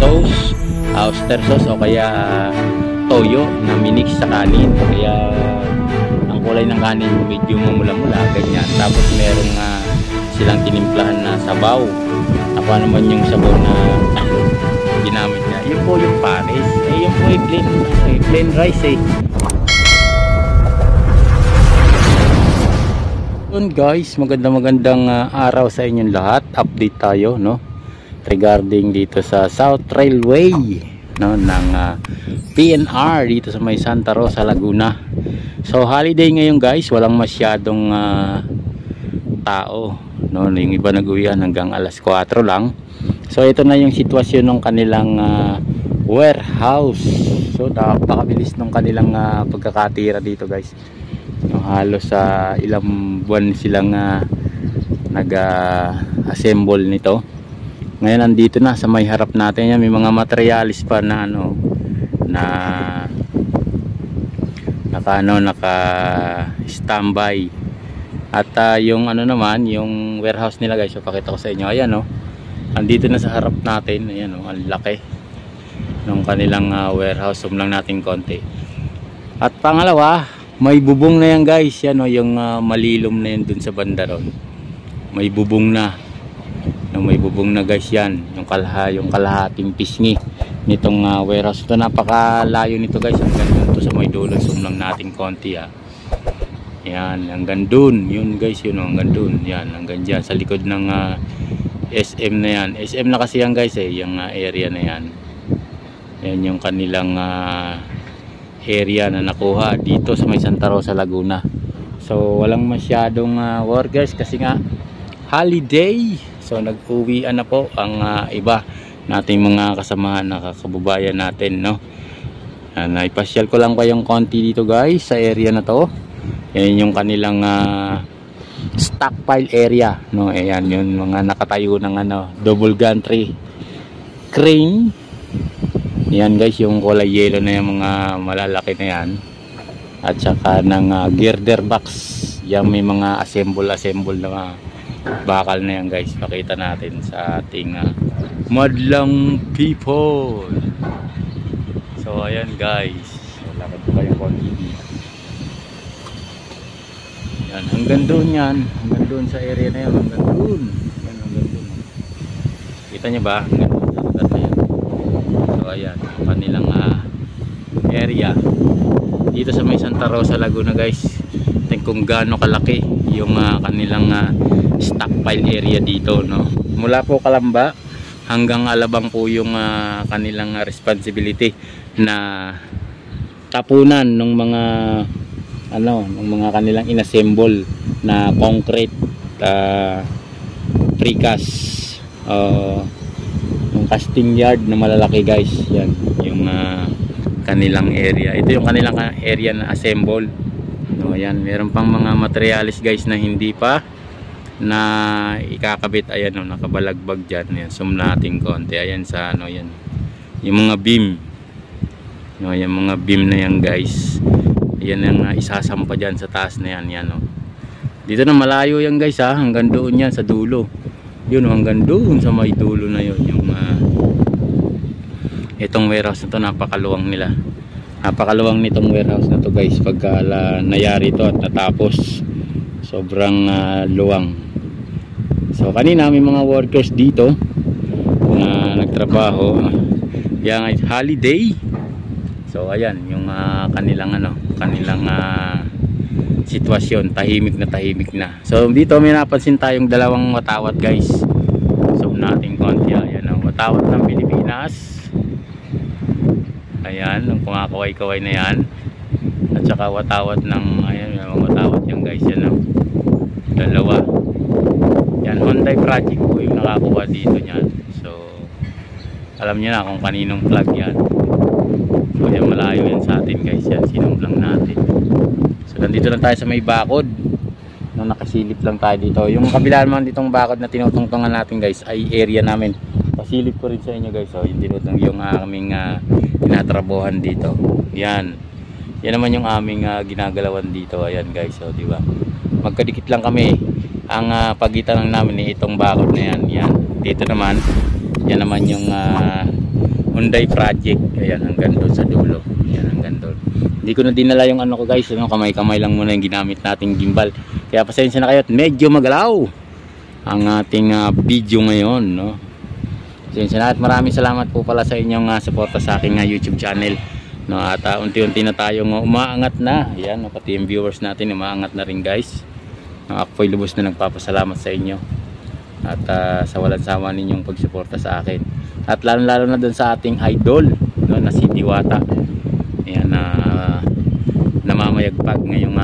sauce, oyster sauce o kaya toyo na minix sa kanin. Kaya ang kulay ng kanin medyo mamula-mula ganyan. Tapos merong silang tinimplahan na sabaw. Ako naman yung sabaw na ginamit niya. Yun po yung pares. Yun po yung plain rice Yun guys, magandang araw sa inyong lahat. Update tayo no regarding dito sa South Railway no ng PNR dito sa may Santa Rosa, Laguna. So holiday ngayon guys, walang masyadong tao no, yung iba nag-uwian hanggang alas 4 lang. So ito na yung sitwasyon ng kanilang warehouse. So napakabilis ng kanilang pagkakatira dito guys. No, halos ilang buwan silang nag-assemble nito. Ngayon nandito na sa may harap natin yan, may mga materialis pa na naka standby. At yung naman, yung warehouse nila guys, so pakita ko sa inyo. Ayan andito na sa harap natin. Ayan ang laki ng kanilang warehouse. Zoom lang natin konti. At pangalawa, may bubong na yan guys. Yan yung malilom na yan dun sa banda ron. May bubong na. May bubong na guys yan. Yung kalahating pisngi nitong warehouse. Ito napakalayo nito guys. Hanggang dun to sa may dulo. Zoom lang natin konti Yan, hanggang dun. Yun guys, yun hanggang dun. Yan, hanggang dyan. Sa likod ng SM na yan. SM na kasi yan guys yung area na yan. Yan yung kanilang area na nakuha dito sa may Santa Rosa, Laguna. So walang masyadong workers kasi nga holiday. So nag-uwian na po ang iba nating mga kasamahan na kababayan natin no. Ipasyal ko lang kayong konti dito guys sa area na to. Yan yung kanilang stockpile area no. Ayan yung mga nakatayo ng double gantry crane. Yan guys, yung kulay yellow na yung mga malalaki na yan. At saka ng girder box. Yan may mga assemble na bakal na yan guys. Pakita natin sa ating madlang people. So ayan guys. Lakad ko kayong konti dito. Yan, hanggang doon yan. Hanggang doon sa area na yan. Hanggang doon. Yan, hanggang doon. Kita nyo ba? Hanggang doon sa lugar na yan. So ayan, kanilang area dito sa may Santa Rosa, Laguna guys. Tingnan kung gaano kalaki yung kanilang stockpile area dito no. Mula po Kalamba hanggang Alabang po yung kanilang responsibility na tapunan ng mga ng mga kanilang inassemble na concrete precast yung casting yard na malalaki guys. Yan yung kanilang area. Ito yung kanilang area na assemble no. Yan, meron pang mga materialis guys na hindi pa na ikakabit. Ayan nakabalagbag dyan. Yan, zoom natin konti. Ayan sa yan yung mga beam no, yung mga beam na yan guys. Yan yung isasampa dyan sa taas na yan. Yan dito na malayo yan guys hanggang doon yan sa dulo. Yun hanggang doon sa may dulo na yun yung itong warehouse na to. Napakaluwang nila. Napakaluwang nitong warehouse na to guys pagka nayari to at natapos. Sobrang luwang. So kanina may mga workers dito na nagtrabaho. Yan ay holiday. So ayan yung kanilang kanilang sitwasyon, tahimik na. So dito may napansin tayong dalawang watawat guys. Zoom natin konti. Ayan ang watawat ng Pilipinas. Ayan, yung kumakaway-kaway na yan. At saka watawat ng ayan, yung watawat yung guys yan dalawa. Yan, Hyundai project po yung nakakuha dito niyan. So alam niyo na kung kaninong plug yan. So yan, malayo yan sa atin guys. Yan, sinong lang natin. So nandito lang tayo sa may bakod. No, nakasilip lang tayo dito. Yung kabila naman ditong bakod na tinutungtungan natin guys ay area namin. Pasilip ko rin sa inyo guys. So yung tinutong yung aming tinatrabuhan dito. Yan. Yan naman yung aming ginagalawan dito. Ayan guys. So di ba? Magkadikit lang kami. Ang pagitan lang namin itong bakod na yan. Yan. Dito naman. Yan naman yung Hyundai project. Ayan, hanggang doon sa dulo. Ayan, hanggang doon. Hindi ko na dinala yung ano ko guys, ano, kamay-kamay lang muna yung ginamit nating gimbal. Kaya pasensya na kayo at medyo magalaw ang ating video ngayon, no. Pasensya na at maraming salamat po pala sa inyong suporta sa aking YouTube channel, no. At unti-unti na tayong umaangat na. Ayan, no, pati yung viewers natin umaangat na rin guys. Ako po'y lubos na nagpapasalamat sa inyo at sa walang sawa ninyong pagsuporta sa akin, at lalo na dun sa ating idol, no, na si Diwata. Ayan, namamayagpag ngayong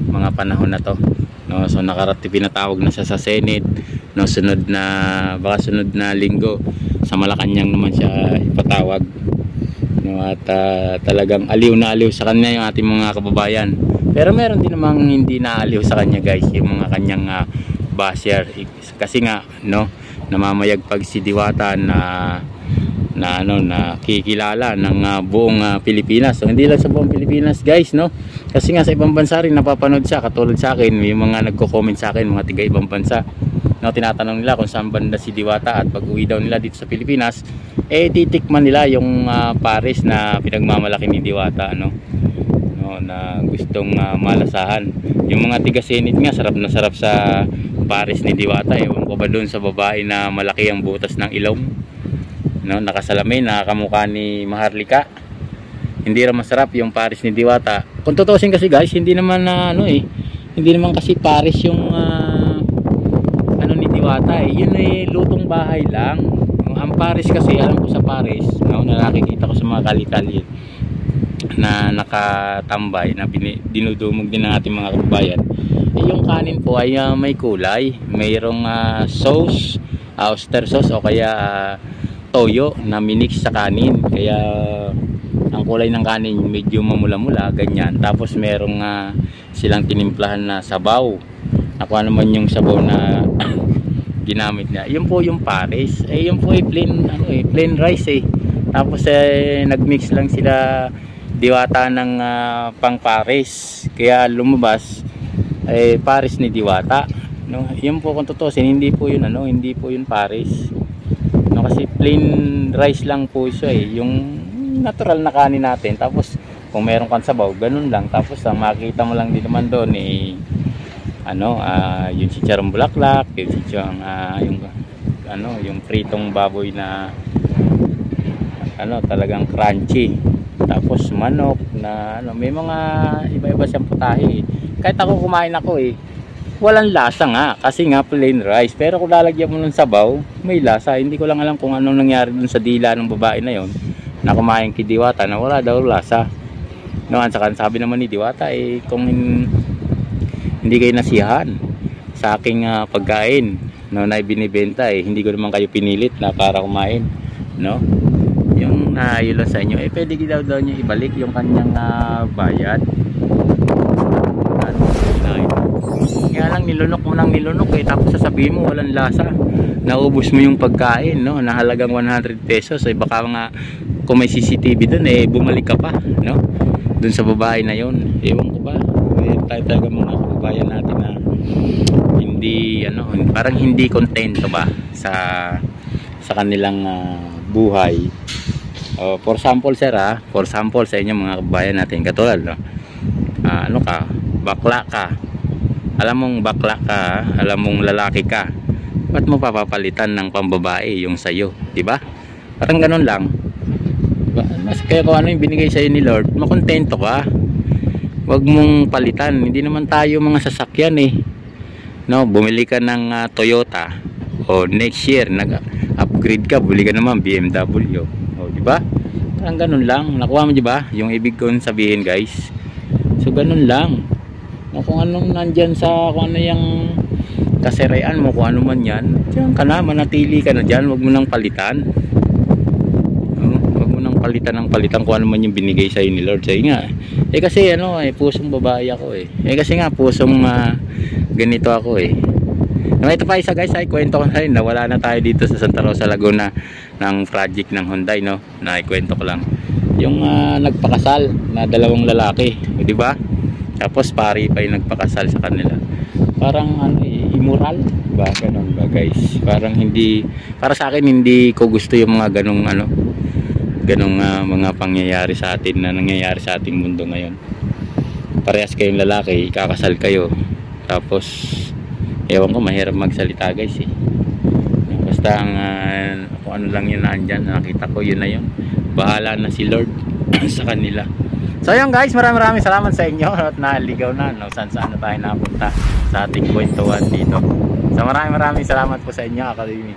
mga panahon na to, no. So pinatawag na siya sa Senate, no, baka sunod na linggo sa Malacanang naman siya ipatawag, no. At talagang aliw na aliw sa kanya yung ating mga kababayan, pero meron din namang hindi naaliw sa kanya guys, yung mga kanyang basher, kasi nga, no, namamayagpag si Diwata na kikilala ng buong Pilipinas. So hindi lang sa buong Pilipinas guys, no, kasi nga sa ibang bansa rin napapanood siya, katulad sa akin, may mga nagko-comment sa akin, mga tiga ibang bansa, no, tinatanong nila kung saan banda si Diwata, at pag uwi daw nila dito sa Pilipinas, titikman nila yung pares na pinagmamalaki ni Diwata, no, na gustong malasahan. Yung mga tiga Senate nga, sarap na sarap sa pares ni Diwata. Ewan ko ba doon sa babae na malaki ang butas ng ilong, no, nakasalamin, nakakamukha ni Maharlika. Hindi rin masarap yung pares ni Diwata. Kung tutusin kasi guys, hindi naman hindi naman kasi pares yung ni Diwata yun lutong bahay lang. Ang pares kasi, alam ko sa pares, no, na nakikita ko sa mga kali-kali na nakatambay, na dinudumog din ng ating mga kababayan, yung kanin po ay may kulay, mayroong sauce, oyster sauce, o kaya toyo na minix sa kanin, kaya ang kulay ng kanin medyo mamula-mula ganyan. Tapos merong silang tinimplahan na sabaw, ako naman yung sabaw na ginamit niya, yun po yung pares. Yun po plain rice tapos nagmix lang sila Diwata ng pang pares, kaya lumabas pares ni Diwata, no. Yun po kung tutusin, hindi po yun hindi po yun pares, no, kasi plain rice lang po siya yung natural na kanin natin. Tapos kung meron kang sabaw, ganun lang. Tapos makikita mo lang din naman doon yung chicharong bulaklak, yung pritong baboy na talagang crunchy. Tapos manok na may mga iba-iba siyang putahe. Kahit ako kumain ako walang lasa nga, kasi nga plain rice. Pero kung lalagyan mo ng sabaw, may lasa. Hindi ko lang alam kung anong nangyari dun sa dila ng babae na yon na kumain kay Diwata, na wala daw lasa, no. At saka sabi naman ni Diwata kung hindi kayo nasiyahan sa aking pagkain, no, na ibinibenta, hindi ko naman kayo pinilit na para kumain, no. Yung yun lang sa inyo, pwede daw nyo ibalik yung kanyang bayad. Kaya lang nilunok mo tapos sasabihin mo walang lasa, naubos mo yung pagkain, no, na halagang 100 pesos. Baka nga kung may CCTV dun bumalik ka pa, no, dun sa babae na yun. Ewan ko ba, tayo talaga mga kababayan natin na hindi parang hindi kontento ba sa kanilang buhay. For sample sir, for sample sa inyo mga kababayan natin, katulad bakla ka, alam mong bakla ka, alam mong lalaki ka, ba't mo papapalitan ng pambabae yung sayo, di ba? Parang ganun lang. Kaya kung ano yung binigay sa'yo ni Lord, makontento ka, wag mong palitan. Hindi naman tayo mga sasakyan no, bumili ka ng Toyota, o next year nag-upgrade ka, buli ka naman BMW, di ba? Parang ganun lang. Nakuha mo, di ba, yung ibig kong sabihin guys? So ganun lang, no, kung anong nandyan kung ano yung kasiraan mo, kung ano man yan, diyan ka na, manatili ka na dyan. Wag mo nang palitan, wag mo nang palitan kung ano man yung binigay sa'yo ni Lord. Sa'yo nga kasi pusong babae ako kasi nga pusong ganito ako ito pa isa guys, kwento ko na rin, nawala na tayo dito sa Santa Rosa, Laguna, ng project ng Hyundai, no, na ikwento ko lang yung nagpakasal na dalawang lalaki, di ba? Tapos pari pa yung nagpakasal sa kanila. Parang immoral, ba? Ganun ba guys? Parang hindi, para sa akin hindi ko gusto yung mga ganung ganong mga pangyayari sa atin na nangyayari sa ating mundo ngayon. Parehas kayong lalaki, ikakasal kayo, tapos ewan ko, mahirap magsalita guys eh. Basta ang kung ano lang yun nandyan, nakita ko, yun na yun. Bahala na si Lord sa kanila. So yun guys, maraming salamat sa inyo at naligaw na no, saan na tayo napunta sa ating kwentuhan dito. So maraming salamat po sa inyo, Academy.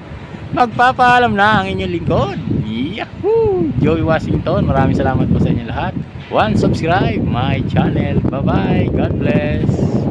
Magpapaalam na ang inyong lingkod, Yahoo! Joey Washington. Maraming salamat po sa inyo lahat. Subscribe my channel. Bye bye, God bless.